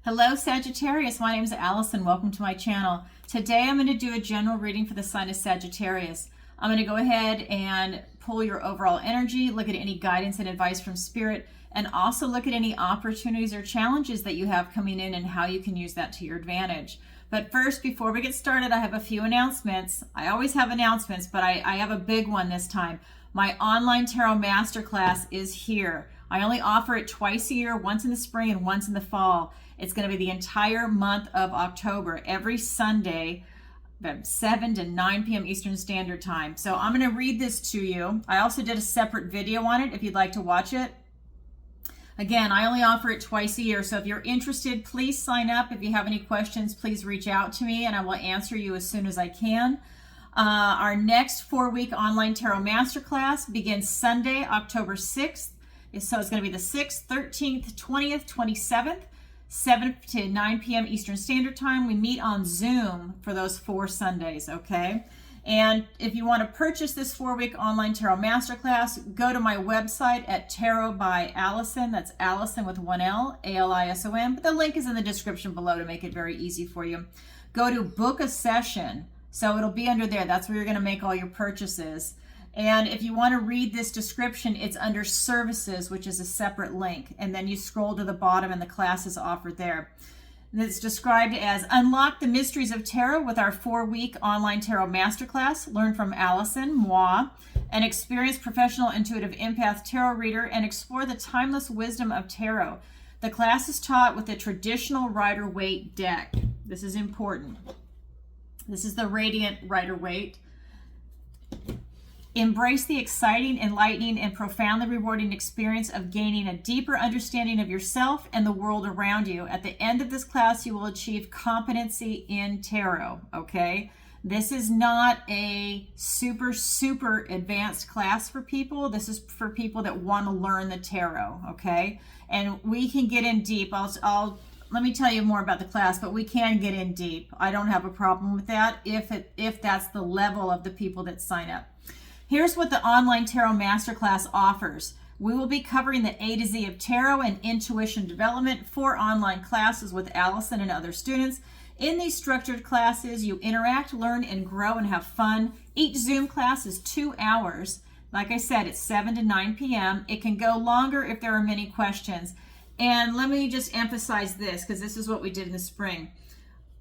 Hello Sagittarius, my name is Alison. Welcome to my channel. Today I'm going to do a general reading for the sign of Sagittarius. I'm going to go ahead and pull your overall energy, look at any guidance and advice from Spirit, and also look at any opportunities or challenges that you have coming in and how you can use that to your advantage. But first, before we get started, I have a few announcements. I always have announcements, but I have a big one this time. My online tarot masterclass is here. I only offer it twice a year, once in the spring and once in the fall. It's going to be the entire month of October, every Sunday, from 7 to 9 p.m. Eastern Standard Time. So I'm going to read this to you. I also did a separate video on it if you'd like to watch it. Again, I only offer it twice a year, so if you're interested, please sign up. If you have any questions, please reach out to me and I will answer you as soon as I can. Our next 4-week online tarot masterclass begins Sunday, October 6th. So it's going to be the 6th, 13th, 20th, 27th, 7 to 9 p.m. Eastern Standard Time. We meet on Zoom for those 4 Sundays, okay? And if you want to purchase this 4-week online tarot masterclass, go to my website at Tarot by Alison. That's Alison with 1 L, A-L-I-S-O-N. But the link is in the description below to make it very easy for you. Go to book a session. So it'll be under there. That's where you're going to make all your purchases. And if you want to read this description, it's under services, which is a separate link. And then you scroll to the bottom and the class is offered there. And it's described as Unlock the Mysteries of Tarot with our 4-week online tarot masterclass. Learn from Alison, moi, an experienced professional intuitive empath tarot reader, and explore the timeless wisdom of tarot. The class is taught with a traditional Rider-Waite deck. This is important. This is the Radiant Rider-Waite. Embrace the exciting, enlightening, and profoundly rewarding experience of gaining a deeper understanding of yourself and the world around you. At the end of this class, you will achieve competency in tarot, okay? This is not a super advanced class for people. This is for people that want to learn the tarot, okay? And we can get in deep. Let me tell you more about the class, but we can get in deep. I don't have a problem with that if that's the level of the people that sign up. Here's what the online tarot masterclass offers. We will be covering the A to Z of tarot and intuition development, 4 online classes with Alison and other students. In these structured classes, you interact, learn, and grow and have fun. Each Zoom class is 2 hours. Like I said, it's 7 to 9 p.m. It can go longer if there are many questions. And let me just emphasize this, because this is what we did in the spring.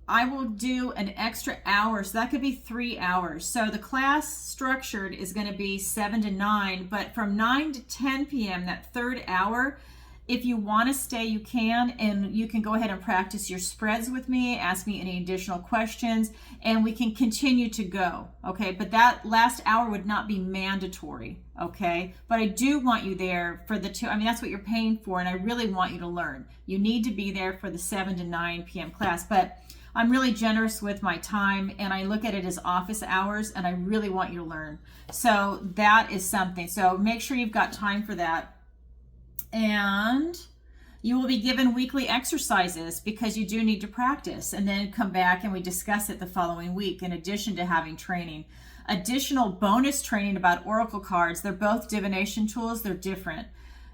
I will do an extra hour, so that could be 3 hours. So the class structured is going to be 7 to 9, but from 9 to 10 p.m., that 3rd hour, if you want to stay, you can, and you can go ahead and practice your spreads with me, ask me any additional questions, and we can continue to go, okay? But that last hour would not be mandatory, okay? But I do want you there for the 2, that's what you're paying for, and I really want you to learn. You need to be there for the 7 to 9 p.m. class, but I'm really generous with my time and I look at it as office hours and I really want you to learn. So that is something. So make sure you've got time for that. And you will be given weekly exercises because you do need to practice, and then come back and we discuss it the following week in addition to having training. Additional bonus training about oracle cards. They're both divination tools. They're different.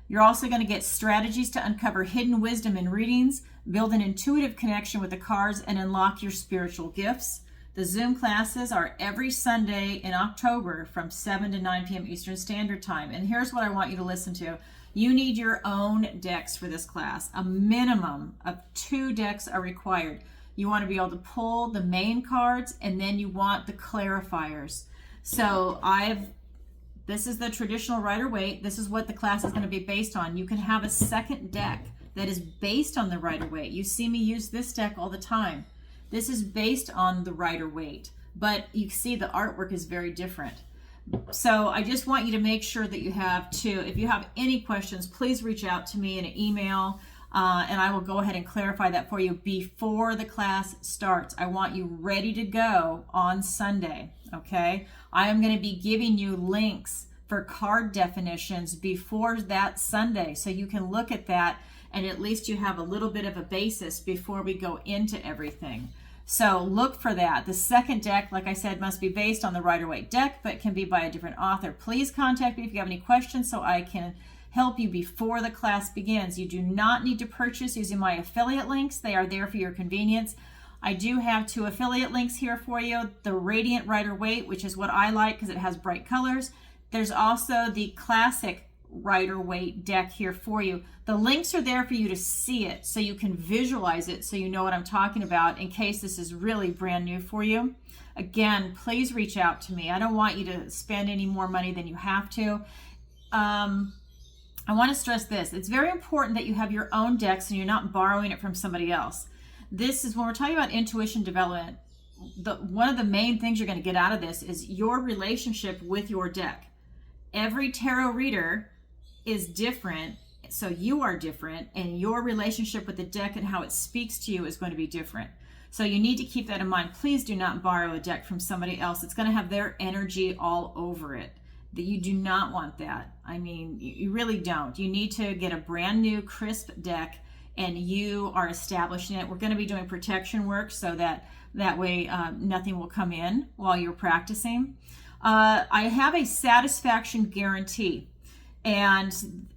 You're also going to get strategies to uncover hidden wisdom in readings, build an intuitive connection with the cards, and unlock your spiritual gifts. The Zoom classes are every Sunday in October from 7 to 9 p.m. Eastern Standard Time. And here's what I want you to listen to. You need your own decks for this class. A minimum of 2 decks are required. You want to be able to pull the main cards, and then you want the clarifiers. So this is the traditional Rider-Waite. This is what the class is going to be based on. You can have a second deck that is based on the Rider-Waite. You see me use this deck all the time. This is based on the Rider-Waite, but you see the artwork is very different. So I just want you to make sure that you have 2. If you have any questions, please reach out to me in an email, and I will go ahead and clarify that for you before the class starts. I want you ready to go on Sunday, okay? I am going to be giving you links for card definitions before that Sunday, so you can look at that and at least you have a little bit of a basis before we go into everything. So look for that. The second deck, like I said, must be based on the Rider-Waite deck, but can be by a different author. Please contact me if you have any questions so I can help you before the class begins. You do not need to purchase using my affiliate links. They are there for your convenience. I do have 2 affiliate links here for you. The Radiant Rider Waite, which is what I like because it has bright colors. There's also the Classic Rider Waite deck here for you. The links are there for you to see it so you can visualize it so you know what I'm talking about in case this is really brand new for you. Again, please reach out to me. I don't want you to spend any more money than you have to. I want to stress this. It's very important that you have your own decks and you're not borrowing it from somebody else. This is when we're talking about intuition development. One of the main things you're going to get out of this is your relationship with your deck. Every tarot reader is different, so you are different, and your relationship with the deck and how it speaks to you is going to be different. So you need to keep that in mind. Please do not borrow a deck from somebody else. It's going to have their energy all over it. That you do not want that. I mean, you really don't. You need to get a brand new crisp deck and you are establishing it. We're going to be doing protection work so that way nothing will come in while you're practicing. I have a satisfaction guarantee, and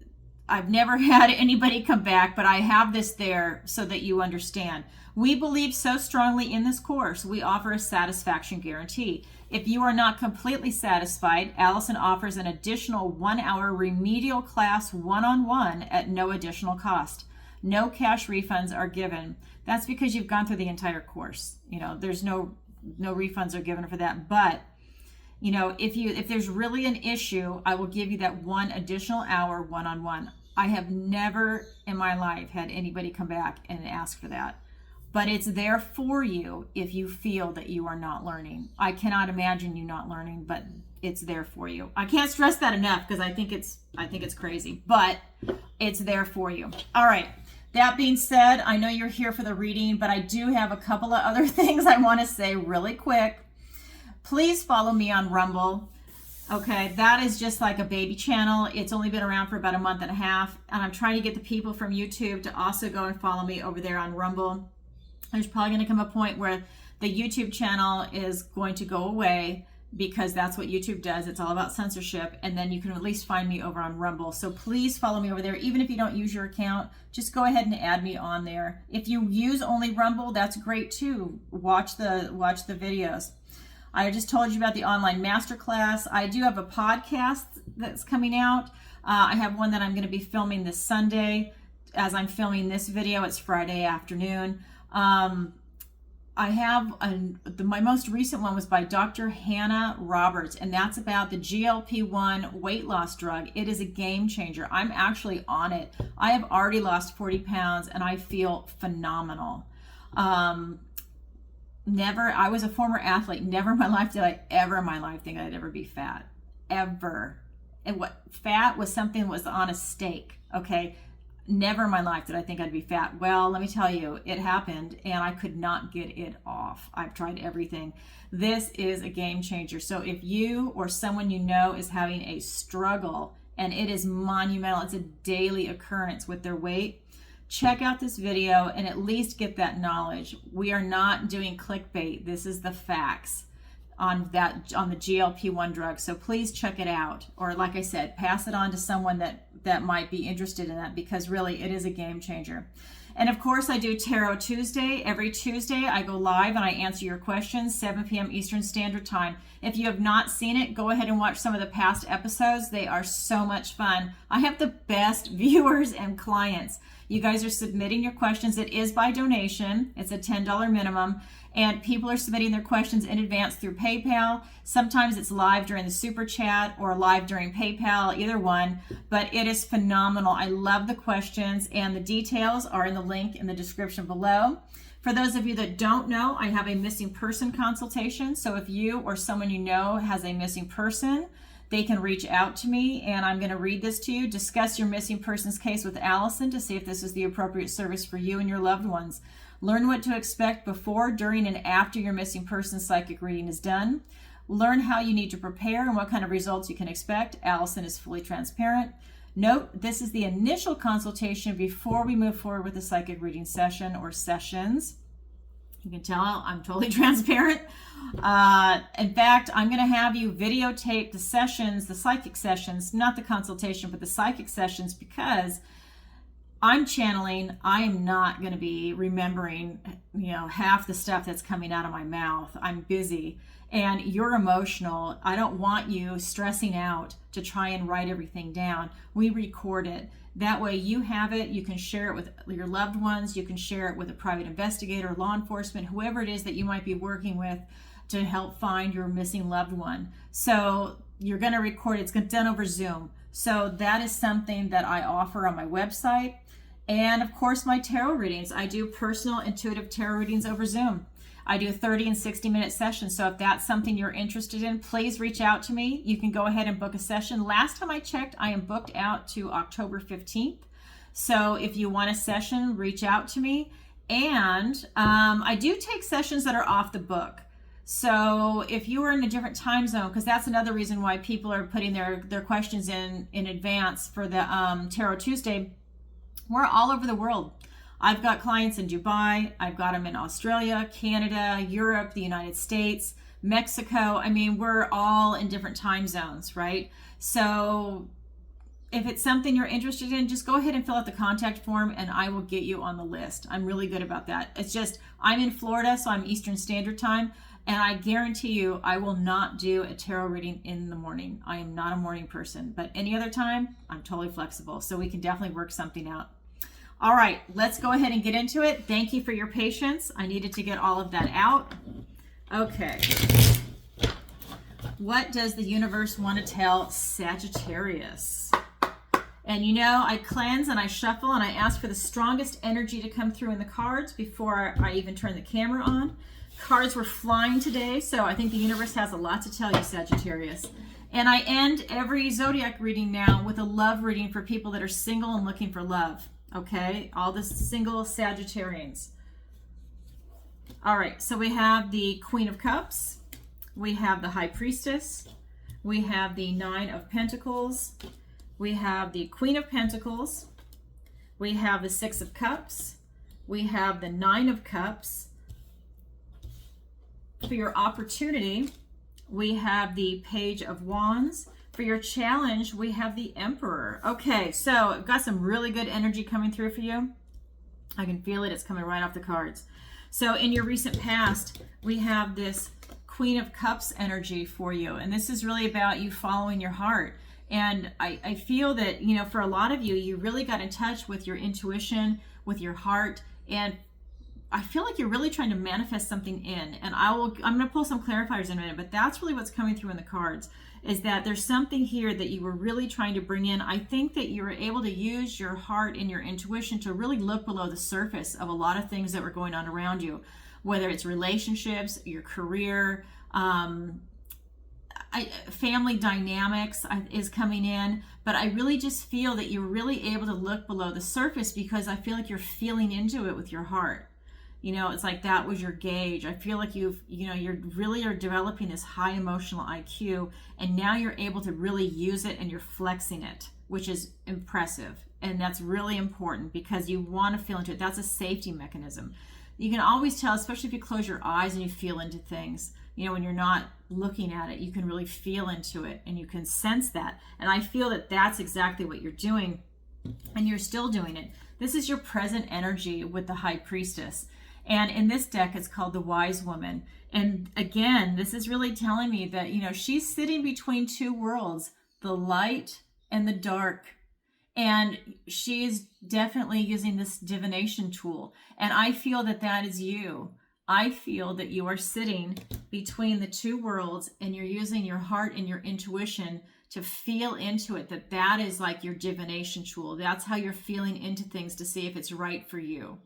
I've never had anybody come back, but I have this there so that you understand. We believe so strongly in this course, we offer a satisfaction guarantee. If you are not completely satisfied, Alison offers an additional 1-hour remedial class one-on-one at no additional cost. No cash refunds are given. That's because you've gone through the entire course. You know, there's no refunds are given for that. But, you know, if there's really an issue, I will give you that 1 additional hour one-on-one. I have never in my life had anybody come back and ask for that. But it's there for you if you feel that you are not learning. I cannot imagine you not learning, but it's there for you. I can't stress that enough because I think it's crazy, but it's there for you. All right. That being said, I know you're here for the reading, but I do have a couple of other things I want to say really quick. Please follow me on Rumble. Okay, that is just like a baby channel. It's only been around for about a month and a half, and I'm trying to get the people from YouTube to also go and follow me over there on Rumble. There's probably going to come a point where the YouTube channel is going to go away because that's what YouTube does. It's all about censorship, and then you can at least find me over on Rumble. So please follow me over there. Even if you don't use your account, just go ahead and add me on there. If you use only Rumble, that's great too. Watch the videos. I just told you about the online masterclass. I do have a podcast that's coming out. I have one that I'm going to be filming this Sunday. As I'm filming this video, it's Friday afternoon. I have my most recent one was by Dr. Hannah Roberts, and that's about the GLP-1 weight loss drug. It is a game changer. I'm actually on it. I have already lost 40 pounds and I feel phenomenal. I was a former athlete. Never in my life did I ever in my life think I'd ever be fat. Ever. And what fat was something that was on a steak. Okay. Never in my life did I think I'd be fat. Well, let me tell you, it happened and I could not get it off. I've tried everything. This is a game changer. So if you or someone you know is having a struggle, and it is monumental, it's a daily occurrence with their weight, check out this video and at least get that knowledge. We are not doing clickbait. This is the facts on the GLP-1 drug. So please check it out. Or like I said, pass it on to someone that might be interested in that, because really it is a game changer. And of course, I do Tarot Tuesday. Every Tuesday I go live and I answer your questions, 7 p.m. Eastern Standard Time. If you have not seen it, go ahead and watch some of the past episodes. They are so much fun. I have the best viewers and clients. You guys are submitting your questions. It is by donation. It's a $10 minimum. And people are submitting their questions in advance through PayPal. Sometimes it's live during the Super Chat or live during PayPal, either one. But it is phenomenal. I love the questions, and the details are in the link in the description below. For those of you that don't know, I have a missing person consultation. So if you or someone you know has a missing person, they can reach out to me, and I'm going to read this to you. Discuss your missing persons case with Alison to see if this is the appropriate service for you and your loved ones. Learn what to expect before, during, and after your missing person psychic reading is done. Learn how you need to prepare and what kind of results you can expect. Alison is fully transparent. Note, this is the initial consultation before we move forward with the psychic reading session or sessions. You can tell I'm totally transparent. In fact, I'm going to have you videotape the sessions, the psychic sessions, not the consultation, but the psychic sessions, because I'm channeling. I am not going to be remembering, half the stuff that's coming out of my mouth. I'm busy. And you're emotional. I don't want you stressing out to try and write everything down. We record it. That way you have it. You can share it with your loved ones. You can share it with a private investigator, law enforcement, whoever it is that you might be working with to help find your missing loved one. So you're going to record it. It's done over Zoom. So that is something that I offer on my website. And of course, my tarot readings. I do personal intuitive tarot readings over Zoom. I do 30 and 60-minute sessions. So if that's something you're interested in, please reach out to me. You can go ahead and book a session. Last time I checked, I am booked out to October 15th. So if you want a session, reach out to me. And I do take sessions that are off the book. So if you are in a different time zone, because that's another reason why people are putting their questions in advance for the Tarot Tuesday, we're all over the world. I've got clients in Dubai. I've got them in Australia, Canada, Europe, the United States, Mexico. I mean, we're all in different time zones, right? So if it's something you're interested in, just go ahead and fill out the contact form and I will get you on the list. I'm really good about that. It's just, I'm in Florida, so I'm Eastern Standard Time. And I guarantee you, I will not do a tarot reading in the morning. I am not a morning person, but any other time, I'm totally flexible. So we can definitely work something out. All right, let's go ahead and get into it. Thank you for your patience. I needed to get all of that out. Okay. What does the universe want to tell Sagittarius? And I cleanse and I shuffle and I ask for the strongest energy to come through in the cards before I even turn the camera on. Cards were flying today, so I think the universe has a lot to tell you, Sagittarius. And I end every zodiac reading now with a love reading for people that are single and looking for love. Okay, all the single Sagittarians. All right, so we have the Queen of Cups. We have the High Priestess. We have the Nine of Pentacles. We have the Queen of Pentacles. We have the Six of Cups. We have the Nine of Cups. For your opportunity, we have the Page of Wands. For your challenge, we have the Emperor. Okay, so I've got some really good energy coming through for you. I can feel it. It's coming right off the cards. So in your recent past, we have this Queen of Cups energy for you. And this is really about you following your heart. And I feel that, for a lot of you, you really got in touch with your intuition, with your heart. And I feel like you're really trying to manifest something in. And I'm going to pull some clarifiers in a minute, but that's really what's coming through in the cards. Is that there's something here that you were really trying to bring in. I think that you were able to use your heart and your intuition to really look below the surface of a lot of things that were going on around you, whether it's relationships, your career, family dynamics is coming in. But I really just feel that you're really able to look below the surface because I feel like you're feeling into it with your heart. It's like that was your gauge. I feel like you really are developing this high emotional IQ, and now you're able to really use it and you're flexing it, which is impressive. And that's really important because you want to feel into it. That's a safety mechanism. You can always tell, especially if you close your eyes and you feel into things, when you're not looking at it, you can really feel into it and you can sense that. And I feel that that's exactly what you're doing, and you're still doing it. This is your present energy with the High Priestess. And in this deck, it's called the Wise Woman. And again, this is really telling me that, she's sitting between two worlds, the light and the dark. And she's definitely using this divination tool. And I feel that that is you. I feel that you are sitting between the two worlds and you're using your heart and your intuition to feel into it, that is like your divination tool. That's how you're feeling into things to see if it's right for you.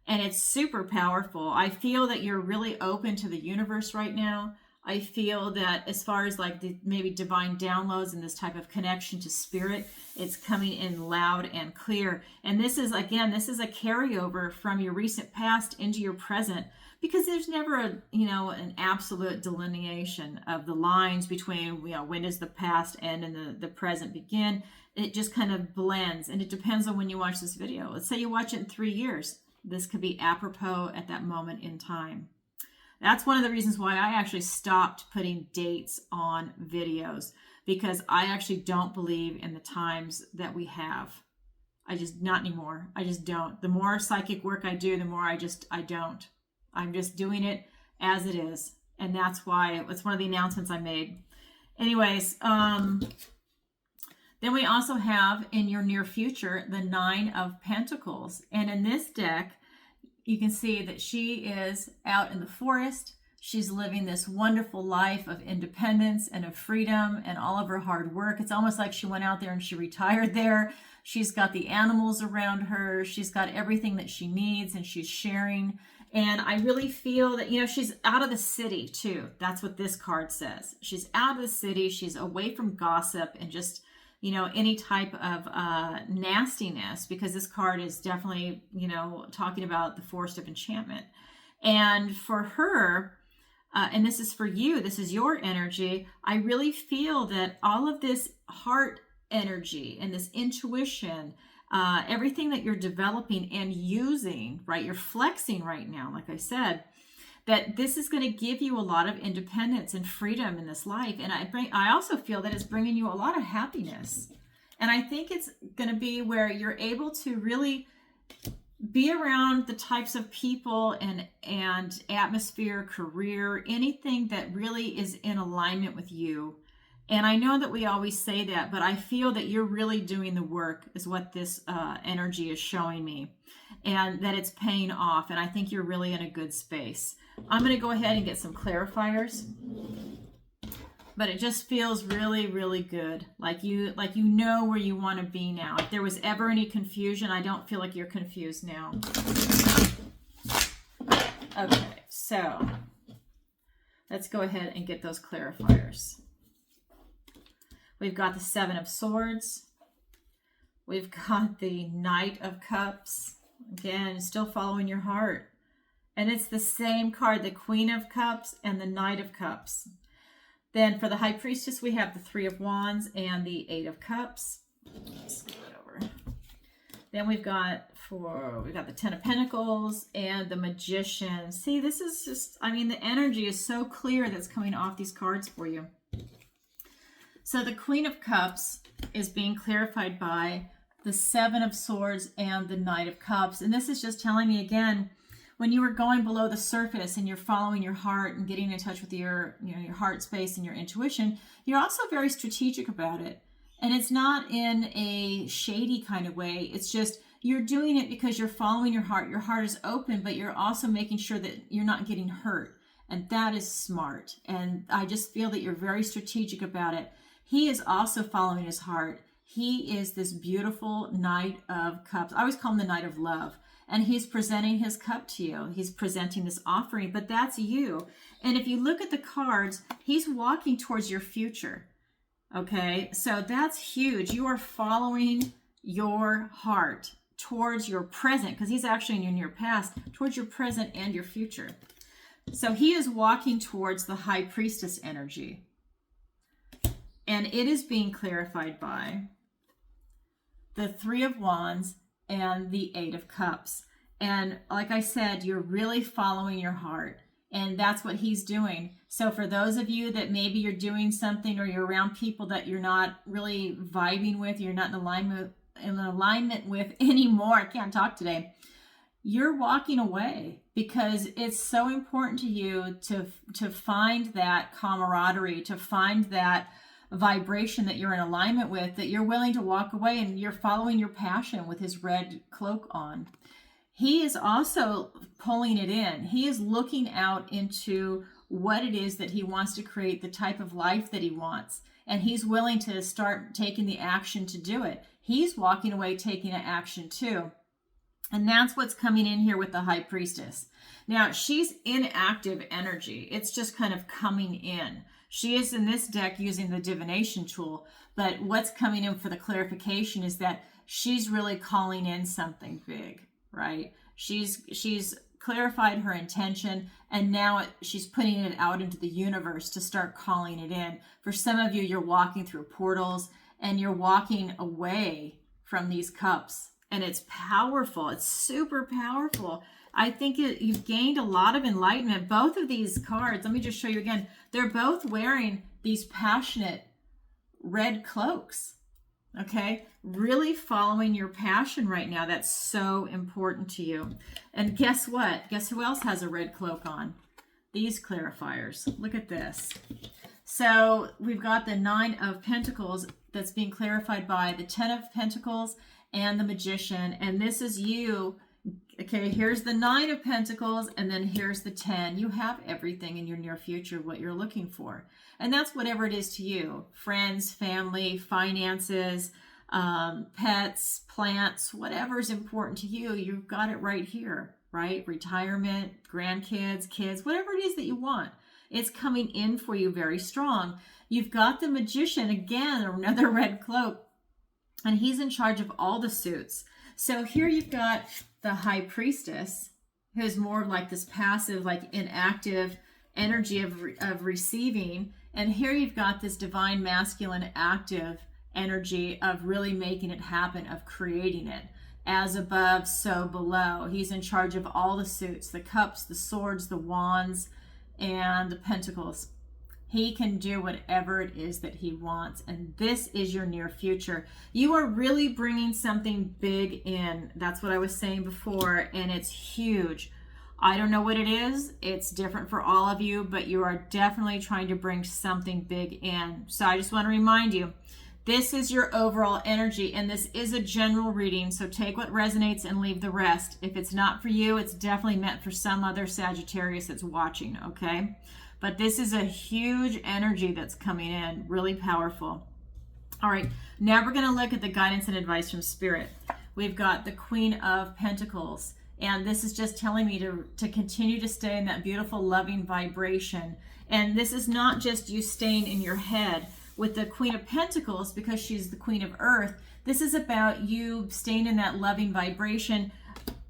And it's super powerful. I feel that you're really open to the universe right now. I feel that as far as like maybe divine downloads and this type of connection to spirit, it's coming in loud and clear. And this is a carryover from your recent past into your present, because there's never an absolute delineation of the lines between, when does the past end and the present begin. It just kind of blends, and it depends on when you watch this video. Let's say you watch it in 3 years. This could be apropos at that moment in time. That's one of the reasons why I actually stopped putting dates on videos, because I actually don't believe in the times that we have. I just, not anymore. I just don't. The more psychic work I do, the more I don't. I'm just doing it as it is. And that's why it's one of the announcements I made. Anyways, then we also have in your near future, the 9 of Pentacles. And in this deck, you can see that she is out in the forest. She's living this wonderful life of independence and of freedom and all of her hard work. It's almost like she went out there and she retired there. She's got the animals around her. She's got everything that she needs, and she's sharing. And I really feel that, you know, she's out of the city too. That's what this card says. She's out of the city. She's away from gossip and just, you know, any type of nastiness, because this card is definitely, you know, talking about the forest of enchantment. And for her, and this is for you, this is your energy, I really feel that all of this heart energy and this intuition, everything that you're developing and using, right, you're flexing right now, like I said, that this is going to give you a lot of independence and freedom in this life. And I also feel that it's bringing you a lot of happiness. And I think it's going to be where you're able to really be around the types of people and atmosphere, career, anything that really is in alignment with you. And I know that we always say that, but I feel that you're really doing the work is what this energy is showing me, and that it's paying off. And I think you're really in a good space. I'm going to go ahead and get some clarifiers, but it just feels really, really good. Like you know where you want to be now. If there was ever any confusion, I don't feel like you're confused now. Okay, so let's go ahead and get those clarifiers. We've got the 7 of Swords. We've got the Knight of Cups. Again, still following your heart. And it's the same card, the Queen of Cups and the Knight of Cups. Then for the High Priestess, we have the 3 of Wands and the 8 of Cups. Let's get it over. Then we've got the 10 of Pentacles and the Magician. See, this is just, I mean, the energy is so clear that's coming off these cards for you. So the Queen of Cups is being clarified by the 7 of Swords and the Knight of Cups. And this is just telling me again, when you are going below the surface and you're following your heart and getting in touch with your heart space and your intuition, you're also very strategic about it. And it's not in a shady kind of way. It's just you're doing it because you're following your heart. Your heart is open, but you're also making sure that you're not getting hurt. And that is smart. And I just feel that you're very strategic about it. He is also following his heart. He is this beautiful Knight of Cups. I always call him the Knight of Love. And he's presenting his cup to you. He's presenting this offering, but that's you. And if you look at the cards, he's walking towards your future. Okay, so that's huge. You are following your heart towards your present, because he's actually in your past, towards your present and your future. So he is walking towards the High Priestess energy. And it is being clarified by the 3 of Wands and the 8 of Cups. And like I said, you're really following your heart. And that's what he's doing. So for those of you that maybe you're doing something or you're around people that you're not really vibing with, you're not in alignment with anymore, I can't talk today, you're walking away because it's so important to you to find that camaraderie, to find that vibration that you're in alignment with, that you're willing to walk away and you're following your passion with his red cloak on. He is also pulling it in. He is looking out into what it is that he wants to create, the type of life that he wants. And he's willing to start taking the action to do it. He's walking away taking an action too. And that's what's coming in here with the High Priestess. Now, she's inactive energy. It's just kind of coming in. She is in this deck using the divination tool, but what's coming in for the clarification is that she's really calling in something big, right? She's clarified her intention, and now she's putting it out into the universe to start calling it in. For some of you, you're walking through portals and you're walking away from these cups And it's powerful. It's super powerful. I think you've gained a lot of enlightenment. Both of these cards, let me just show you again. They're both wearing these passionate red cloaks. Okay, really following your passion right now. That's so important to you. And guess what? Guess who else has a red cloak on? These clarifiers. Look at this. So we've got the 9 of Pentacles that's being clarified by the 10 of Pentacles and the Magician. And this is you. Okay, here's the 9 of Pentacles, and then here's the 10. You have everything in your near future, what you're looking for. And that's whatever it is to you. Friends, family, finances, pets, plants, whatever is important to you, you've got it right here, right? Retirement, grandkids, kids, whatever it is that you want. It's coming in for you very strong. You've got the Magician, again, another red cloak, and he's in charge of all the suits. So here you've got the High Priestess, who's more like this passive, like inactive energy of receiving. And here you've got this divine masculine active energy of really making it happen, of creating it. As above, so below. He's in charge of all the suits, the cups, the swords, the wands, and the pentacles. He can do whatever it is that he wants. And this is your near future. You are really bringing something big in. That's what I was saying before. And it's huge. I don't know what it is. It's different for all of you, but you are definitely trying to bring something big in. So I just want to remind you, this is your overall energy, and this is a general reading. So take what resonates and leave the rest. If it's not for you, it's definitely meant for some other Sagittarius that's watching, okay? But this is a huge energy that's coming in, really powerful. All right, now we're going to look at the guidance and advice from Spirit. We've got the Queen of Pentacles, and this is just telling me to continue to stay in that beautiful, loving vibration. And this is not just you staying in your head. With the Queen of Pentacles, because she's the Queen of Earth, this is about you staying in that loving vibration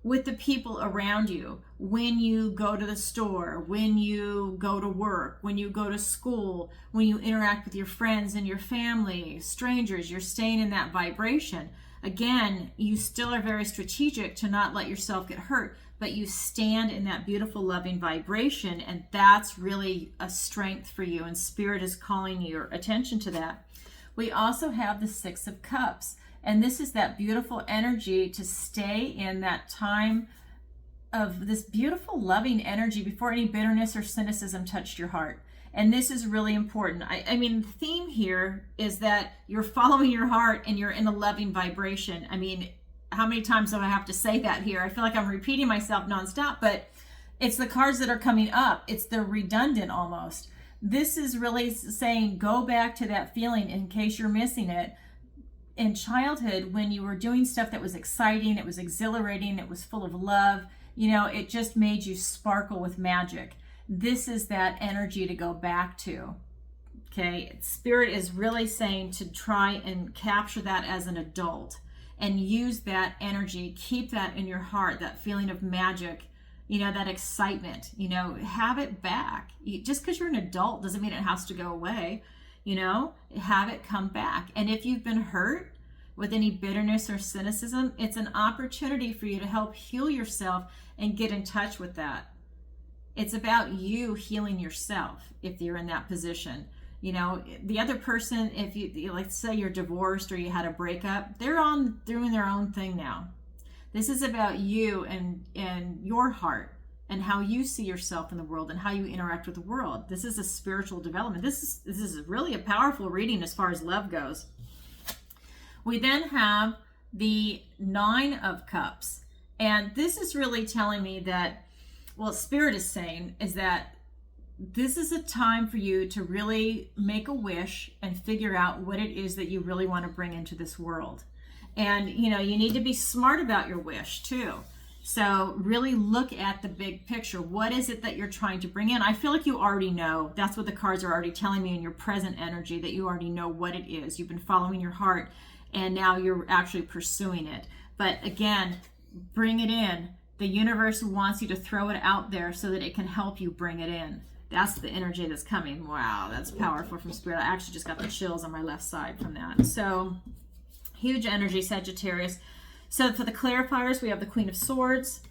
with the people around you. When you go to the store, when you go to work, when you go to school, when you interact with your friends and your family, strangers, you're staying in that vibration. Again, you still are very strategic to not let yourself get hurt, but you stand in that beautiful, loving vibration, and that's really a strength for you, and Spirit is calling your attention to that. We also have the 6 of Cups, and this is that beautiful energy to stay in that time of this beautiful, loving energy before any bitterness or cynicism touched your heart. And this is really important. I mean, the theme here is that you're following your heart and you're in a loving vibration. I mean, how many times do I have to say that here? I feel like I'm repeating myself nonstop, but it's the cards that are coming up. It's the redundant almost. This is really saying go back to that feeling in case you're missing it. In childhood, when you were doing stuff that was exciting, it was exhilarating, it was full of love, you know, it just made you sparkle with magic. This is that energy to go back to. Okay, Spirit is really saying to try and capture that as an adult and use that energy, keep that in your heart, that feeling of magic, you know, that excitement, you know, have it back. Just because you're an adult doesn't mean it has to go away, you know, have it come back. And if you've been hurt with any bitterness or cynicism, it's an opportunity for you to help heal yourself and get in touch with that. It's about you healing yourself if you're in that position. You know, the other person, if you like, say you're divorced or you had a breakup, they're on doing their own thing now. This is about you and your heart and how you see yourself in the world and how you interact with the world. This is a spiritual development. This is really a powerful reading as far as love goes. We then have the 9 of Cups, and this is really telling me that, well, Spirit is saying is that this is a time for you to really make a wish and figure out what it is that you really want to bring into this world. And, you know, you need to be smart about your wish too. So really look at the big picture. What is it that you're trying to bring in? I feel like you already know. That's what the cards are already telling me in your present energy, that you already know what it is. You've been following your heart and now you're actually pursuing it. But again, bring it in. The universe wants you to throw it out there so that it can help you bring it in. That's the energy that's coming. Wow, that's powerful from Spirit. I actually just got the chills on my left side from that. So huge energy, Sagittarius. So for the clarifiers, we have the Queen of Swords.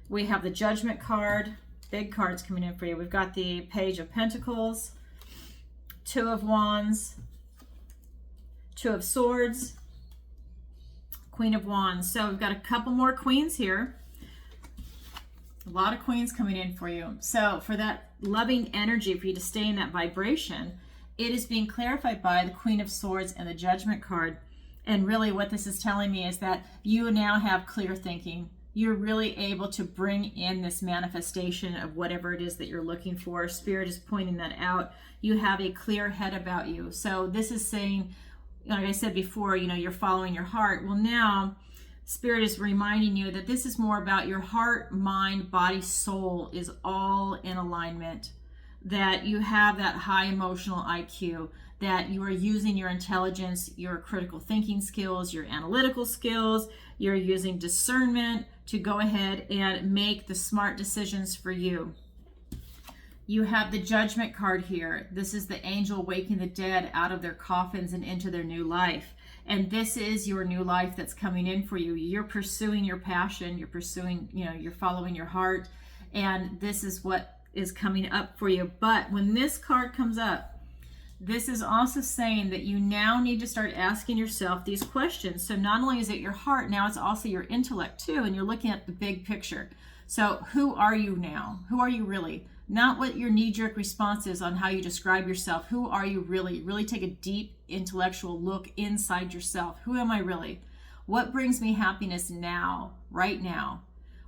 We have the Judgment card. Big cards coming in for you. We've got the Page of Pentacles, Two of Wands, Two of Swords, Queen of Wands. So we've got a couple more queens here. A lot of queens coming in for you. So for that loving energy, for you to stay in that vibration, it is being clarified by the Queen of Swords and the Judgment card. And really what this is telling me is that you now have clear thinking. You're really able to bring in this manifestation of whatever it is that you're looking for. Spirit is pointing that out. You have a clear head about you. So this is saying, like I said before, you're following your heart. Well, now Spirit is reminding you that this is more about your heart, mind, body, soul is all in alignment. That you have that high emotional IQ, that you are using your intelligence, your critical thinking skills, your analytical skills, you're using discernment to go ahead and make the smart decisions for you. You have the Judgment card here. This is the angel waking the dead out of their coffins and into their new life. And this is your new life that's coming in for you. You're pursuing your passion, you're pursuing, you're following your heart, and this is what is coming up for you. But when this card comes up, this is also saying that you now need to start asking yourself these questions. So not only is it your heart, now it's also your intellect too, and you're looking at the big picture. So who are you now? Who are you really? Not what your knee-jerk response is on how you describe yourself. Who are you really? Really take a deep intellectual look inside yourself. Who am I really? What brings me happiness now, right now?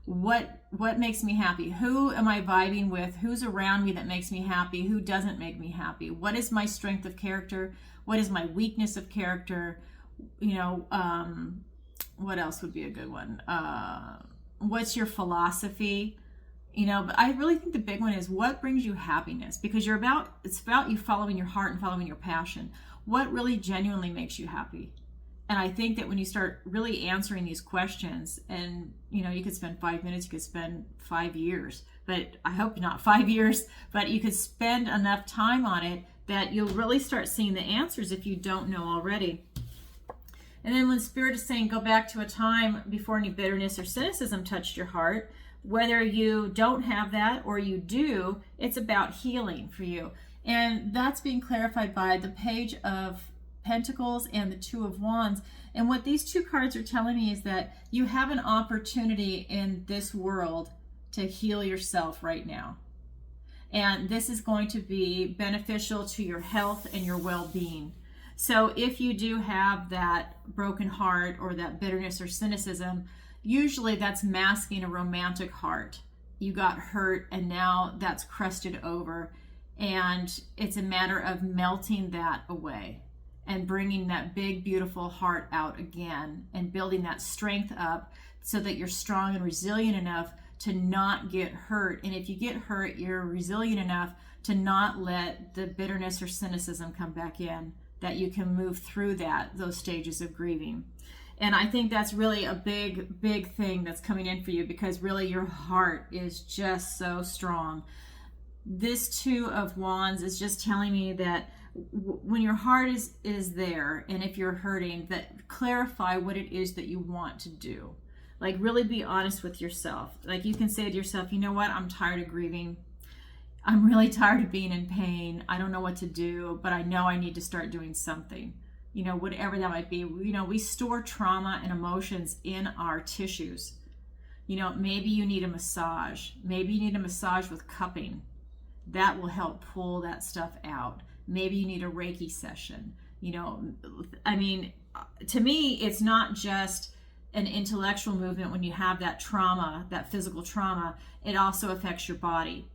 What makes me happy? Who am I vibing with? Who's around me that makes me happy? Who doesn't make me happy? What is my strength of character? What is my weakness of character? What else would be a good one? What's your philosophy? But I really think the big one is what brings you happiness, because it's about you following your heart and following your passion. What really genuinely makes you happy? And I think that when you start really answering these questions, and you could spend 5 minutes, you could spend 5 years, but I hope not 5 years, but you could spend enough time on it that you'll really start seeing the answers if you don't know already. And then when Spirit is saying go back to a time before any bitterness or cynicism touched your heart, whether you don't have that or you do, it's about healing for you. And that's being clarified by the Page of Pentacles and the Two of Wands. And what these two cards are telling me is that you have an opportunity in this world to heal yourself right now. And this is going to be beneficial to your health and your well-being. So if you do have that broken heart or that bitterness or cynicism, usually that's masking a romantic heart. You got hurt and now that's crusted over, and it's a matter of melting that away and bringing that big, beautiful heart out again and building that strength up so that you're strong and resilient enough to not get hurt. And if you get hurt, you're resilient enough to not let the bitterness or cynicism come back in, that you can move through those stages of grieving. And I think that's really a big, big thing that's coming in for you, because really your heart is just so strong. This Two of Wands is just telling me that when your heart is there, and if you're hurting, that clarify what it is that you want to do. Like really be honest with yourself. Like you can say to yourself, you know what, I'm tired of grieving. I'm really tired of being in pain. I don't know what to do, but I know I need to start doing something. Whatever that might be. We store trauma and emotions in our tissues. Maybe you need a massage. Maybe you need a massage with cupping. That will help pull that stuff out. Maybe you need a Reiki session. To me, it's not just an intellectual movement when you have that trauma, that physical trauma. It also affects your body.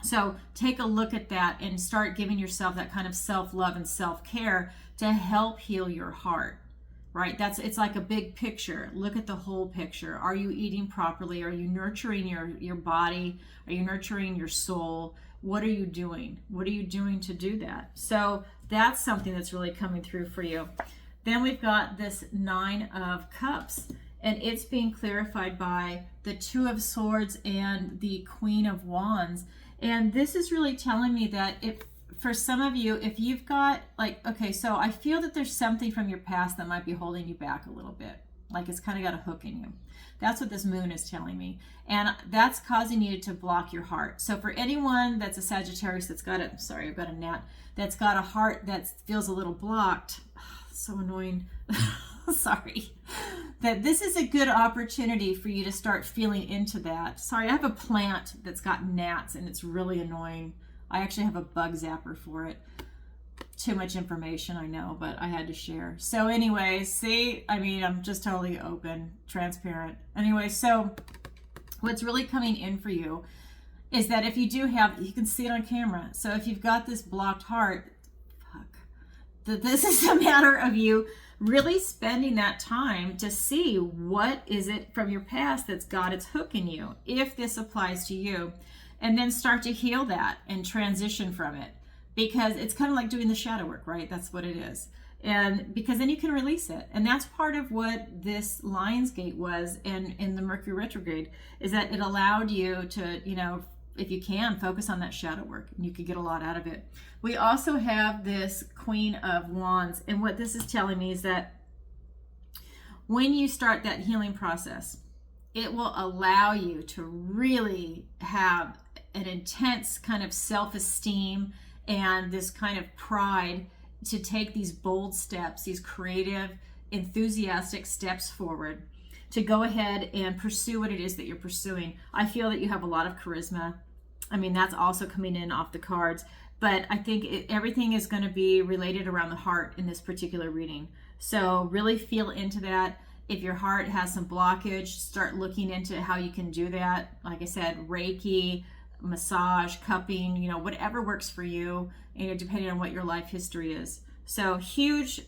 So take a look at that and start giving yourself that kind of self-love and self-care to help heal your heart, right? It's like a big picture. Look at the whole picture. Are you eating properly? Are you nurturing your body? Are you nurturing your soul? What are you doing? What are you doing to do that? So that's something that's really coming through for you. Then we've got this Nine of Cups, and it's being clarified by the Two of Swords and the Queen of Wands. And this is really telling me that for some of you, if you've got so I feel that there's something from your past that might be holding you back a little bit. Like it's kind of got a hook in you. That's what this moon is telling me. And that's causing you to block your heart. So for anyone that's a Sagittarius that's got a, sorry, I've got a gnat, that's got a heart that feels a little blocked, so annoying, sorry, that this is a good opportunity for you to start feeling into that. Sorry, I have a plant that's got gnats and it's really annoying. I actually have a bug zapper for it. Too much information, I know, but I had to share. So anyway, see, I mean, I'm just totally open, transparent. Anyway, so what's really coming in for you is that if you do have, you can see it on camera. So if you've got this blocked heart, that this is a matter of you really spending that time to see what is it from your past that's got its hook in you, if this applies to you, and then start to heal that and transition from it. Because it's kind of like doing the shadow work, right? That's what it is. And because then you can release it. And that's part of what this Lionsgate was in the Mercury retrograde, is that it allowed you to, you know, if you can, focus on that shadow work, and you could get a lot out of it. We also have this Queen of Wands. And what this is telling me is that when you start that healing process, it will allow you to really have an intense kind of self-esteem and this kind of pride to take these bold steps, these creative, enthusiastic steps forward, to go ahead and pursue what it is that you're pursuing. I feel that you have a lot of charisma. I mean, that's also coming in off the cards, but I think everything is going to be related around the heart in this particular reading. So really feel into that. If your heart has some blockage, start looking into how you can do that. Like I said, Reiki, massage, cupping, you know, whatever works for you, you know, depending on what your life history is. So huge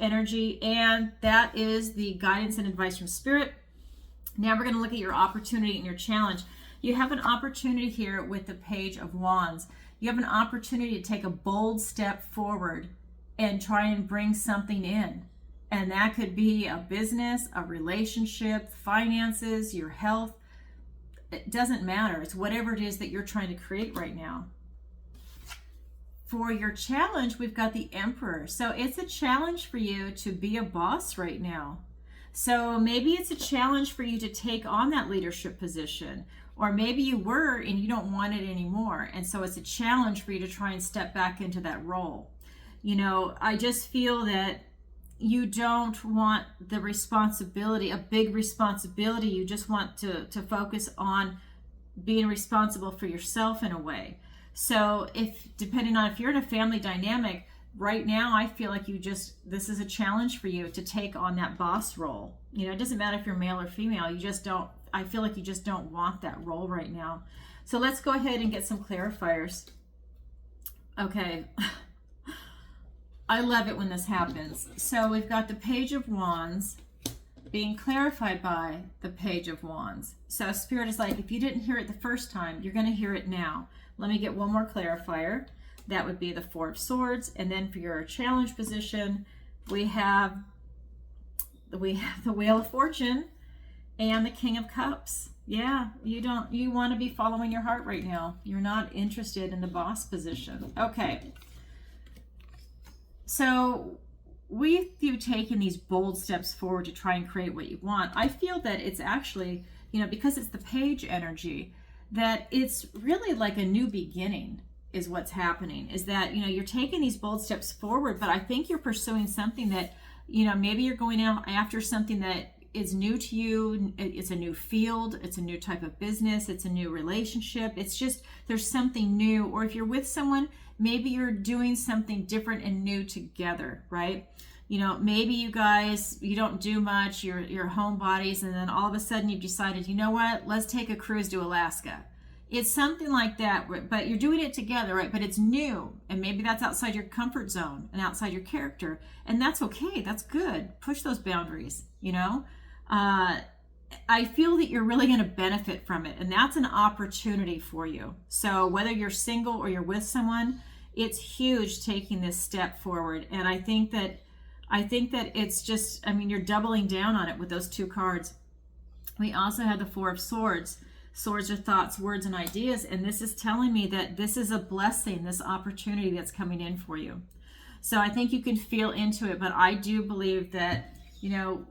energy, and that is the guidance and advice from Spirit. Now we're going to look at your opportunity and your challenge. You have an opportunity here with the Page of Wands. You have an opportunity to take a bold step forward and try and bring something in. And that could be a business, a relationship, finances, your health. It doesn't matter. It's whatever it is that you're trying to create right now. For your challenge, we've got the Emperor. So it's a challenge for you to be a boss right now. So maybe it's a challenge for you to take on that leadership position. Or maybe you were and you don't want it anymore. And so it's a challenge for you to try and step back into that role. You know, I just feel that you don't want the responsibility, a big responsibility. You just want to focus on being responsible for yourself in a way. So depending on if you're in a family dynamic right now, I feel like this is a challenge for you to take on that boss role. You know, it doesn't matter if you're male or female. I feel like you just don't want that role right now. So let's go ahead and get some clarifiers. Okay. I love it when this happens. So we've got the Page of Wands being clarified by the Page of Wands. So Spirit is like, if you didn't hear it the first time, you're going to hear it now. Let me get one more clarifier. That would be the Four of Swords. And then for your challenge position, we have the Wheel of Fortune and the King of Cups. Yeah, you want to be following your heart right now. You're not interested in the boss position. Okay. So with you taking these bold steps forward to try and create what you want, I feel that it's actually, you know, because it's the Page energy, that it's really like a new beginning is what's happening. Is that, you know, you're taking these bold steps forward, but I think you're pursuing something that, you know, maybe you're going out after something that is new to you. It's a new field, it's a new type of business, it's a new relationship. It's just, there's something new. Or if you're with someone, maybe you're doing something different and new together, right? You know, maybe you guys, you don't do much, you're homebodies, and then all of a sudden you've decided, you know what, let's take a cruise to Alaska. It's something like that, but you're doing it together, right? But it's new, and maybe that's outside your comfort zone and outside your character, and that's okay, that's good. Push those boundaries, you know? I feel that you're really going to benefit from it, and that's an opportunity for you. So whether you're single or you're with someone, it's huge taking this step forward. And I think that it's just, I mean, you're doubling down on it with those two cards. We also have the Four of Swords. Swords are thoughts, words, and ideas, and this is telling me that this is a blessing, this opportunity that's coming in for you. So I think you can feel into it, but I do believe that, you know,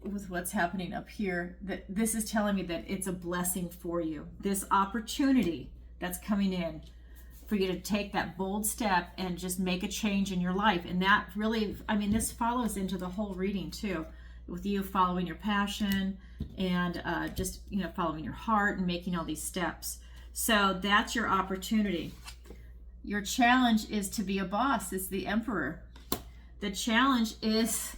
with what's happening up here, that this is telling me that it's a blessing for you. This opportunity that's coming in for you to take that bold step and just make a change in your life. And that really, I mean, this follows into the whole reading too, with you following your passion and just, you know, following your heart and making all these steps. So that's your opportunity. Your challenge is to be a boss. It's the Emperor. The challenge is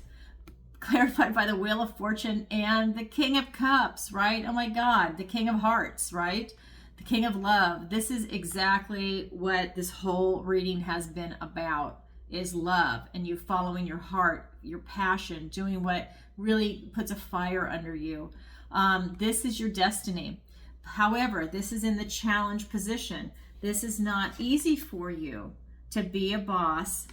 clarified by the Wheel of Fortune and the King of Cups, right? Oh my God, the King of Hearts, right? The King of Love. This is exactly what this whole reading has been about, is love and you following your heart, your passion, doing what really puts a fire under you. This is your destiny. However, this is in the challenge position. This is not easy for you to be a boss.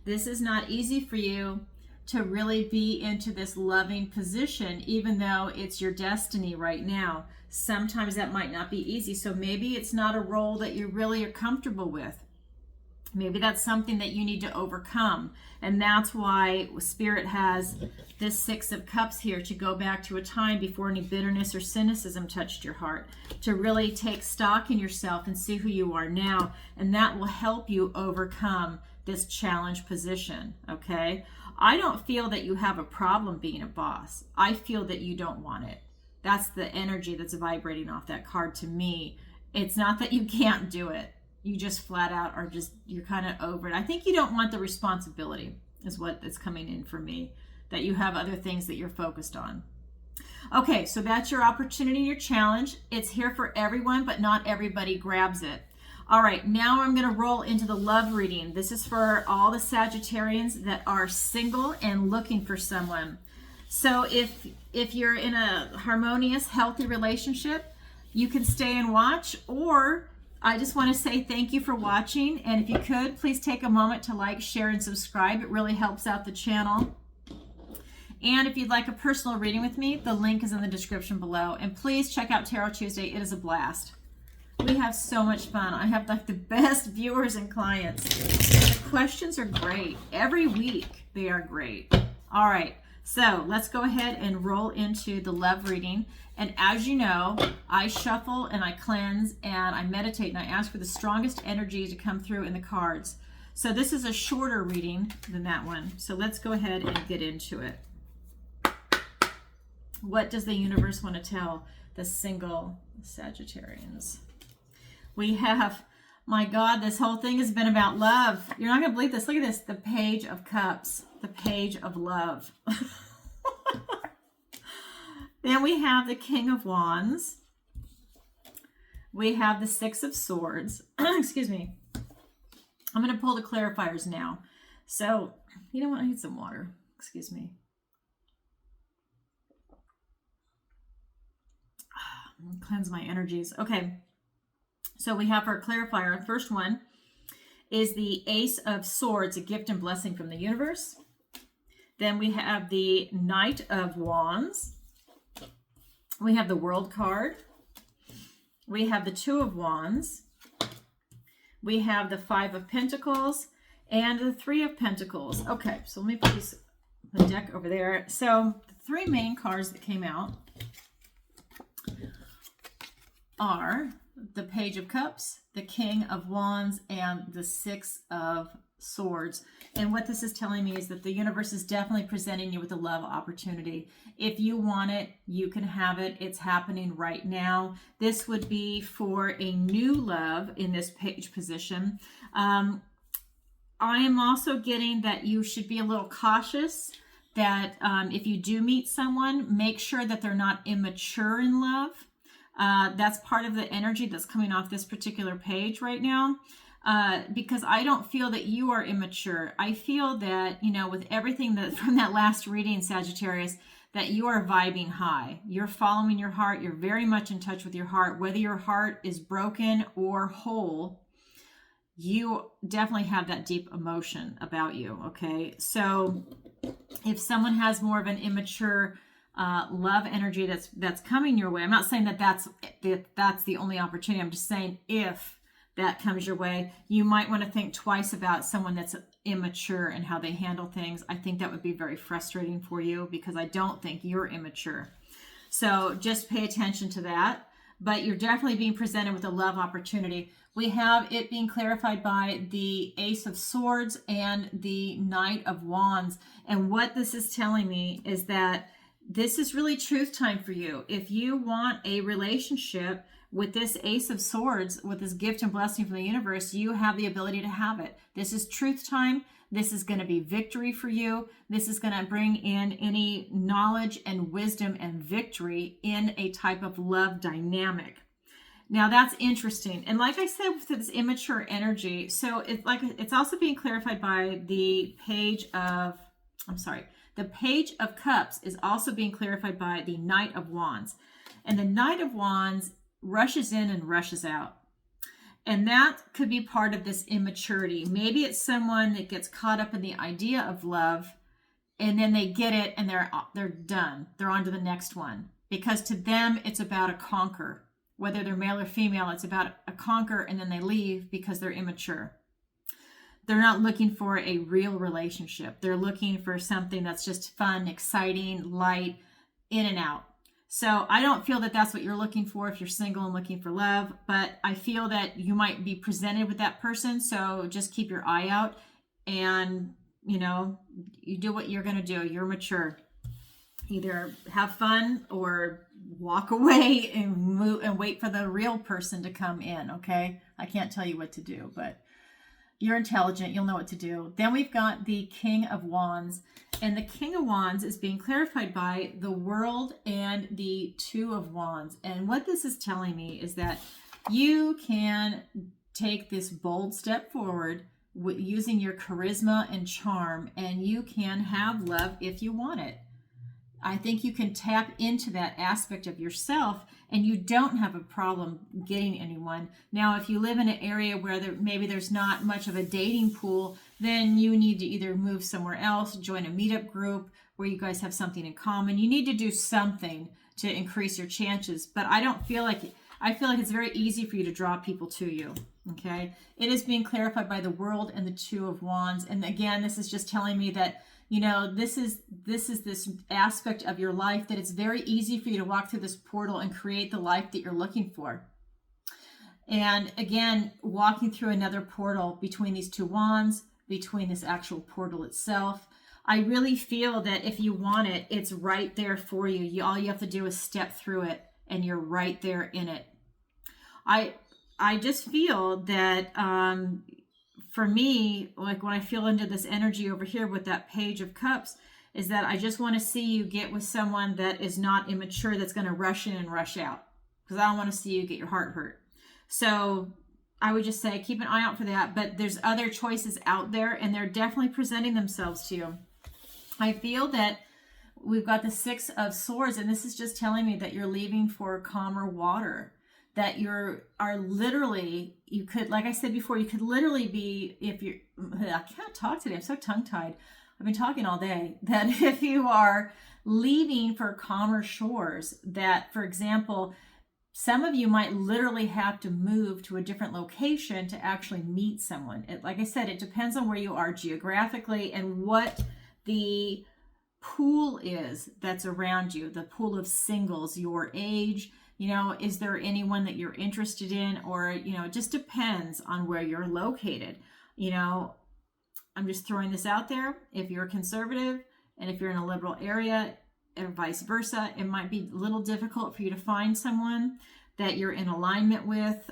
This is not easy for you to really be into this loving position, even though it's your destiny right now. Sometimes that might not be easy. So maybe it's not a role that you really are comfortable with. Maybe that's something that you need to overcome. And that's why Spirit has this Six of Cups here, to go back to a time before any bitterness or cynicism touched your heart, to really take stock in yourself and see who you are now. And that will help you overcome this challenge position, okay? I don't feel that you have a problem being a boss. I feel that you don't want it. That's the energy that's vibrating off that card to me. It's not that you can't do it. You just flat out are just, you're kind of over it. I think you don't want the responsibility is what is coming in for me, that you have other things that you're focused on. Okay, so that's your opportunity, your challenge. It's here for everyone, but not everybody grabs it. All right, now I'm going to roll into the love reading. This is for all the Sagittarians that are single and looking for someone. So if you're in a harmonious, healthy relationship, you can stay and watch, or I just want to say thank you for watching. And if you could, please take a moment to like, share, and subscribe. It really helps out the channel. And if you'd like a personal reading with me, the link is in the description below. And please check out Tarot Tuesday. It is a blast. We have so much fun. I have like the best viewers and clients. The questions are great. Every week they are great. All right, so let's go ahead and roll into the love reading. And as you know, I shuffle and I cleanse and I meditate and I ask for the strongest energy to come through in the cards. So this is a shorter reading than that one. So let's go ahead and get into it. What does the universe want to tell the single Sagittarians? We have, my God, this whole thing has been about love. You're not going to believe this. Look at this. The Page of Cups. The Page of Love. Then we have the King of Wands. We have the Six of Swords. Excuse me. I'm going to pull the clarifiers now. So, you know what? I need some water. Excuse me. Cleanse my energies. Okay. So we have our clarifier. The first one is the Ace of Swords, a gift and blessing from the universe. Then we have the Knight of Wands. We have the World card. We have the Two of Wands. We have the Five of Pentacles and the Three of Pentacles. Okay, so let me put the deck over there. So the three main cards that came out are the Page of Cups, the King of Wands, and the Six of Swords. And what this is telling me is that the universe is definitely presenting you with a love opportunity. If you want it, you can have it. It's happening right now. This would be for a new love in this page position. I am also getting that you should be a little cautious, that if you do meet someone, make sure that they're not immature in love. That's part of the energy that's coming off this particular page right now, because I don't feel that you are immature. I feel that, you know, with everything that from that last reading, Sagittarius, that you are vibing high. You're following your heart. You're very much in touch with your heart. Whether your heart is broken or whole, you definitely have that deep emotion about you, okay? So if someone has more of an immature love energy that's coming your way, I'm not saying that that's the only opportunity. I'm just saying if that comes your way, you might want to think twice about someone that's immature in how they handle things. I think that would be very frustrating for you because I don't think you're immature. So just pay attention to that. But you're definitely being presented with a love opportunity. We have it being clarified by the Ace of Swords and the Knight of Wands. And what this is telling me is that this is really truth time for you. If you want a relationship with this Ace of Swords, with this gift and blessing from the universe, you have the ability to have it. This is truth time. This is going to be victory for you. This is going to bring in any knowledge and wisdom and victory in a type of love dynamic. Now that's interesting. And like I said, with this immature energy, so it's also being clarified by the Page of Cups is also being clarified by the Knight of Wands. And the Knight of Wands rushes in and rushes out. And that could be part of this immaturity. Maybe it's someone that gets caught up in the idea of love and then they get it and they're done. They're on to the next one. Because to them, it's about a conquer. Whether they're male or female, it's about a conquer and then they leave because they're immature. They're not looking for a real relationship. They're looking for something that's just fun, exciting, light, in and out. So I don't feel that that's what you're looking for if you're single and looking for love, but I feel that you might be presented with that person. So just keep your eye out and, you do what you're going to do. You're mature. Either have fun or walk away and move and wait for the real person to come in. Okay. I can't tell you what to do, but you're intelligent. You'll know what to do. Then we've got the King of Wands. And the King of Wands is being clarified by the World and the Two of Wands. And what this is telling me is that you can take this bold step forward using your charisma and charm, and you can have love if you want it. I think you can tap into that aspect of yourself and you don't have a problem getting anyone. Now, if you live in an area where maybe there's not much of a dating pool, then you need to either move somewhere else, join a meetup group where you guys have something in common. You need to do something to increase your chances. But I feel like it's very easy for you to draw people to you. Okay. It is being clarified by the World and the Two of Wands. And again, this is just telling me that this is this aspect of your life that it's very easy for you to walk through this portal and create the life that you're looking for. And again, walking through another portal between these two wands, between this actual portal itself, I really feel that if you want it, it's right there for you. All you have to do is step through it and you're right there in it. I just feel that for me, like when I feel into this energy over here with that Page of Cups, is that I just want to see you get with someone that is not immature, that's going to rush in and rush out. Because I don't want to see you get your heart hurt. So I would just say keep an eye out for that. But there's other choices out there and they're definitely presenting themselves to you. I feel that we've got the Six of Swords, and this is just telling me that you're leaving for calmer water. That you could, like I said before, you could literally be, I can't talk today, I'm so tongue-tied. I've been talking all day. That if you are leaving for calmer shores, that, for example, some of you might literally have to move to a different location to actually meet someone. Like I said, it depends on where you are geographically and what the pool is that's around you, the pool of singles, your age. Is there anyone that you're interested in? Or, it just depends on where you're located. I'm just throwing this out there. If you're conservative and if you're in a liberal area and vice versa, it might be a little difficult for you to find someone that you're in alignment with.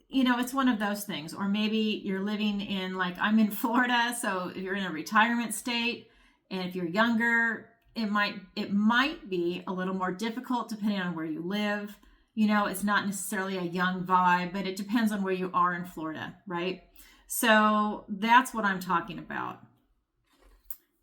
It's one of those things. Or maybe you're living in, like I'm in Florida. So if you're in a retirement state and if you're younger, it might be a little more difficult depending on where you live. It's not necessarily a young vibe, but it depends on where you are in Florida, right? So that's what I'm talking about.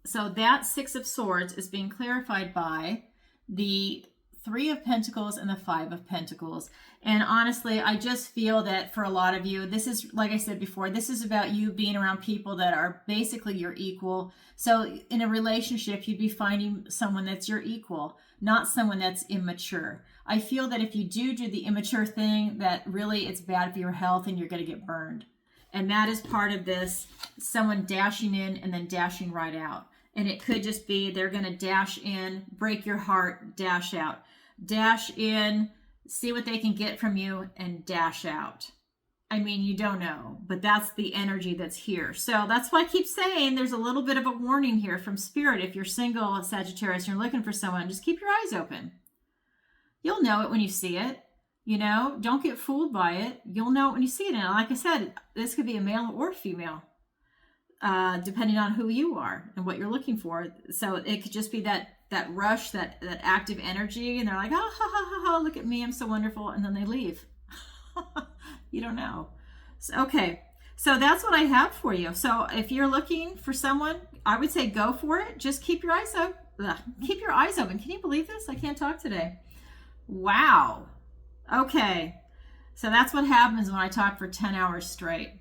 So that Six of Swords is being clarified by the Three of Pentacles and the Five of Pentacles. And honestly, I just feel that for a lot of you, this is, like I said before, this is about you being around people that are basically your equal. So in a relationship, you'd be finding someone that's your equal, not someone that's immature. I feel that if you do the immature thing, that really it's bad for your health and you're going to get burned. And that is part of this, someone dashing in and then dashing right out. And it could just be they're going to dash in, break your heart, dash out. Dash in, see what they can get from you, and dash out. I mean, you don't know, but that's the energy that's here. So that's why I keep saying there's a little bit of a warning here from Spirit. If you're single, Sagittarius, and you're looking for someone, just keep your eyes open. You'll know it when you see it. You know, don't get fooled by it. You'll know it when you see it. And like I said, this could be a male or female, depending on who you are and what you're looking for. So it could just be that rush, that active energy, and they're like, oh, ha, ha, ha, ha, look at me, I'm so wonderful, and then they leave. You don't know. So, okay, so that's what I have for you. So if you're looking for someone, I would say go for it. Just keep your eyes open. Keep your eyes open. Can you believe this? I can't talk today. Wow. Okay, so that's what happens when I talk for 10 hours straight.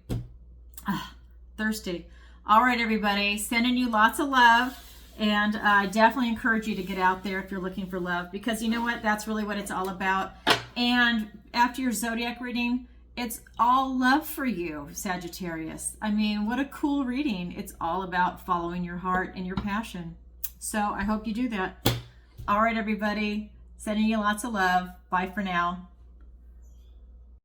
Thirsty. All right, everybody, sending you lots of love, and I definitely encourage you to get out there if you're looking for love, because you know what? That's really what it's all about. And after your zodiac reading, it's all love for you, Sagittarius. I mean, what a cool reading. It's all about following your heart and your passion. So I hope you do that. All right, everybody, sending you lots of love. Bye for now.